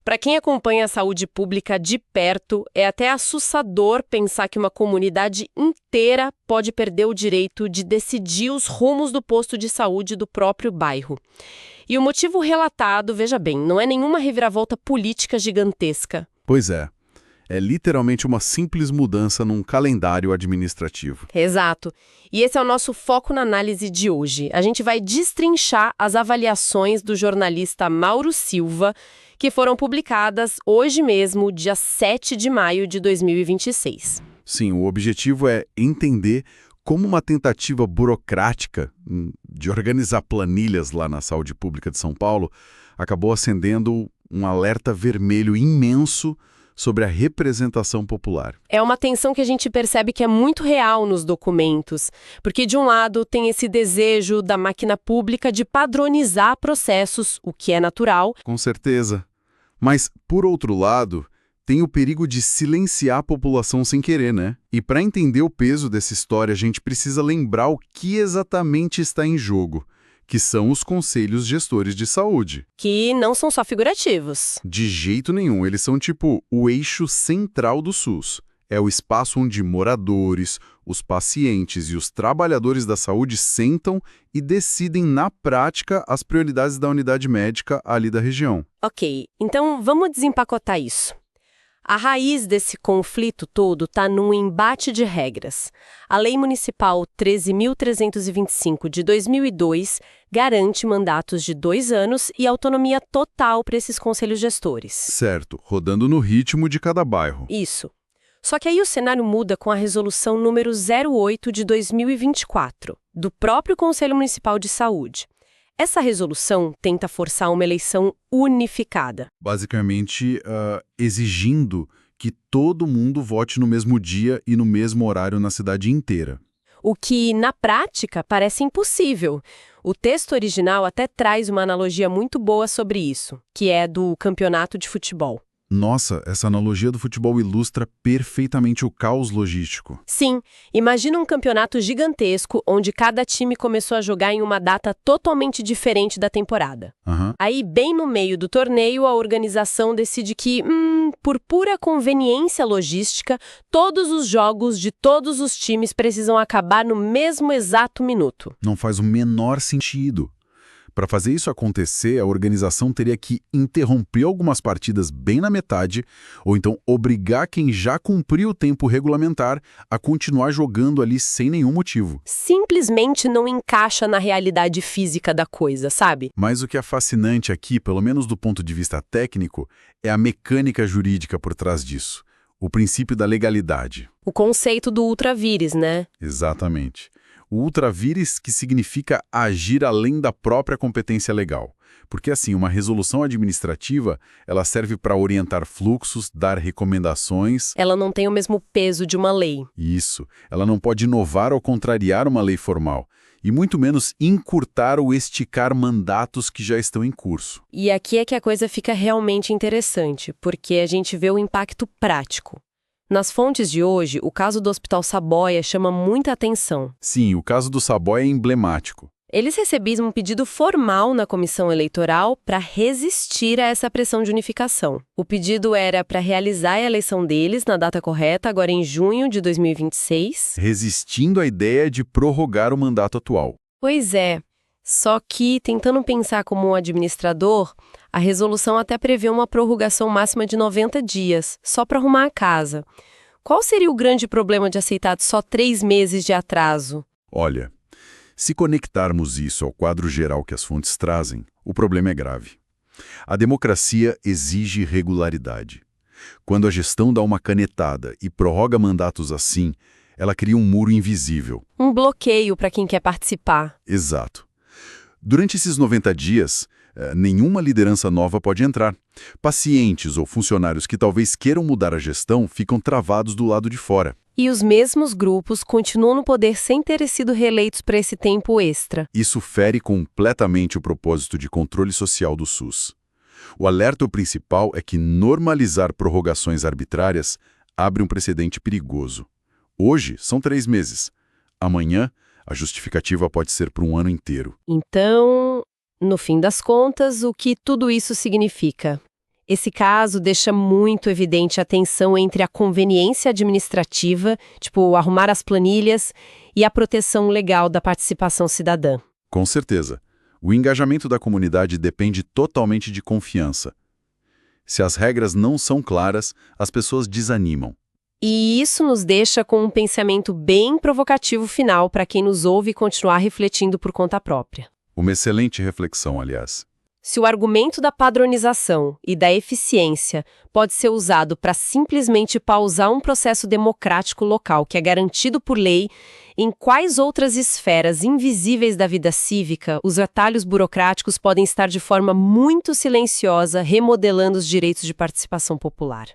Para quem acompanha a saúde pública de perto, é até assustador pensar que uma comunidade inteira pode perder o direito de decidir os rumos do posto de saúde do próprio bairro. E o motivo relatado, veja bem, não é nenhuma reviravolta política gigantesca. Pois é. É literalmente uma simples mudança num calendário administrativo. Exato. E esse é o nosso foco na análise de hoje. A gente vai destrinchar as avaliações do jornalista Mauro Silva, que foram publicadas hoje mesmo, dia 7 de maio de 2026. Sim, o objetivo é entender como uma tentativa burocrática de organizar planilhas lá na saúde pública de São Paulo acabou acendendo um alerta vermelho imenso sobre a representação popular. É uma tensão que a gente percebe que é muito real nos documentos, porque de um lado tem esse desejo da máquina pública de padronizar processos, o que é natural. Com certeza. Mas, por outro lado, tem o perigo de silenciar a população sem querer, né? E para entender o peso dessa história, a gente precisa lembrar o que exatamente está em jogo, que são os conselhos gestores de saúde. Que não são só figurativos. De jeito nenhum, eles são tipo o eixo central do SUS. É o espaço onde moradores, os pacientes e os trabalhadores da saúde sentam e decidem na prática as prioridades da unidade médica ali da região. Ok, então vamos desempacotar isso. A raiz desse conflito todo está num embate de regras. A Lei Municipal 13.325 de 2002 garante mandatos de 2 anos e autonomia total para esses conselhos gestores. Certo, rodando no ritmo de cada bairro. Isso. Só que aí o cenário muda com a resolução número 08 de 2024, do próprio Conselho Municipal de Saúde. Essa resolução tenta forçar uma eleição unificada. Basicamente, exigindo que todo mundo vote no mesmo dia e no mesmo horário na cidade inteira. O que, na prática, parece impossível. O texto original até traz uma analogia muito boa sobre isso, que é do campeonato de futebol. Nossa, essa analogia do futebol ilustra perfeitamente o caos logístico. Sim, imagina um campeonato gigantesco onde cada time começou a jogar em uma data totalmente diferente da temporada. Aí, bem no meio do torneio, a organização decide que, por pura conveniência logística, todos os jogos de todos os times precisam acabar no mesmo exato minuto. Não faz o menor sentido. Para fazer isso acontecer, a organização teria que interromper algumas partidas bem na metade, ou então obrigar quem já cumpriu o tempo regulamentar a continuar jogando ali sem nenhum motivo. Simplesmente não encaixa na realidade física da coisa, sabe? Mas o que é fascinante aqui, pelo menos do ponto de vista técnico, é a mecânica jurídica por trás disso. O princípio da legalidade. O conceito do ultra vires, né? Exatamente. O ultra vires, que significa agir além da própria competência legal. Porque, assim, uma resolução administrativa, ela serve para orientar fluxos, dar recomendações. Ela não tem o mesmo peso de uma lei. Isso. Ela não pode inovar ou contrariar uma lei formal. E muito menos encurtar ou esticar mandatos que já estão em curso. E aqui é que a coisa fica realmente interessante, porque a gente vê o impacto prático. Nas fontes de hoje, o caso do Hospital Saboia chama muita atenção. Sim, o caso do Saboia é emblemático. Eles recebiam um pedido formal na comissão eleitoral para resistir a essa pressão de unificação. O pedido era para realizar a eleição deles na data correta, agora em junho de 2026. Resistindo à ideia de prorrogar o mandato atual. Pois é. Só que, tentando pensar como um administrador, a resolução até prevê uma prorrogação máxima de 90 dias, só para arrumar a casa. Qual seria o grande problema de aceitar só 3 meses de atraso? Olha, se conectarmos isso ao quadro geral que as fontes trazem, o problema é grave. A democracia exige regularidade. Quando a gestão dá uma canetada e prorroga mandatos assim, ela cria um muro invisível. Um bloqueio para quem quer participar. Exato. Durante esses 90 dias, nenhuma liderança nova pode entrar. Pacientes ou funcionários que talvez queiram mudar a gestão ficam travados do lado de fora. E os mesmos grupos continuam no poder sem terem sido reeleitos para esse tempo extra. Isso fere completamente o propósito de controle social do SUS. O alerta principal é que normalizar prorrogações arbitrárias abre um precedente perigoso. Hoje são 3 meses. Amanhã, a justificativa pode ser por um ano inteiro. Então, no fim das contas, o que tudo isso significa? Esse caso deixa muito evidente a tensão entre a conveniência administrativa, tipo arrumar as planilhas, e a proteção legal da participação cidadã. Com certeza. O engajamento da comunidade depende totalmente de confiança. Se as regras não são claras, as pessoas desanimam. E isso nos deixa com um pensamento bem provocativo final para quem nos ouve continuar refletindo por conta própria. Uma excelente reflexão, aliás. Se o argumento da padronização e da eficiência pode ser usado para simplesmente pausar um processo democrático local que é garantido por lei, em quais outras esferas invisíveis da vida cívica os atalhos burocráticos podem estar de forma muito silenciosa remodelando os direitos de participação popular?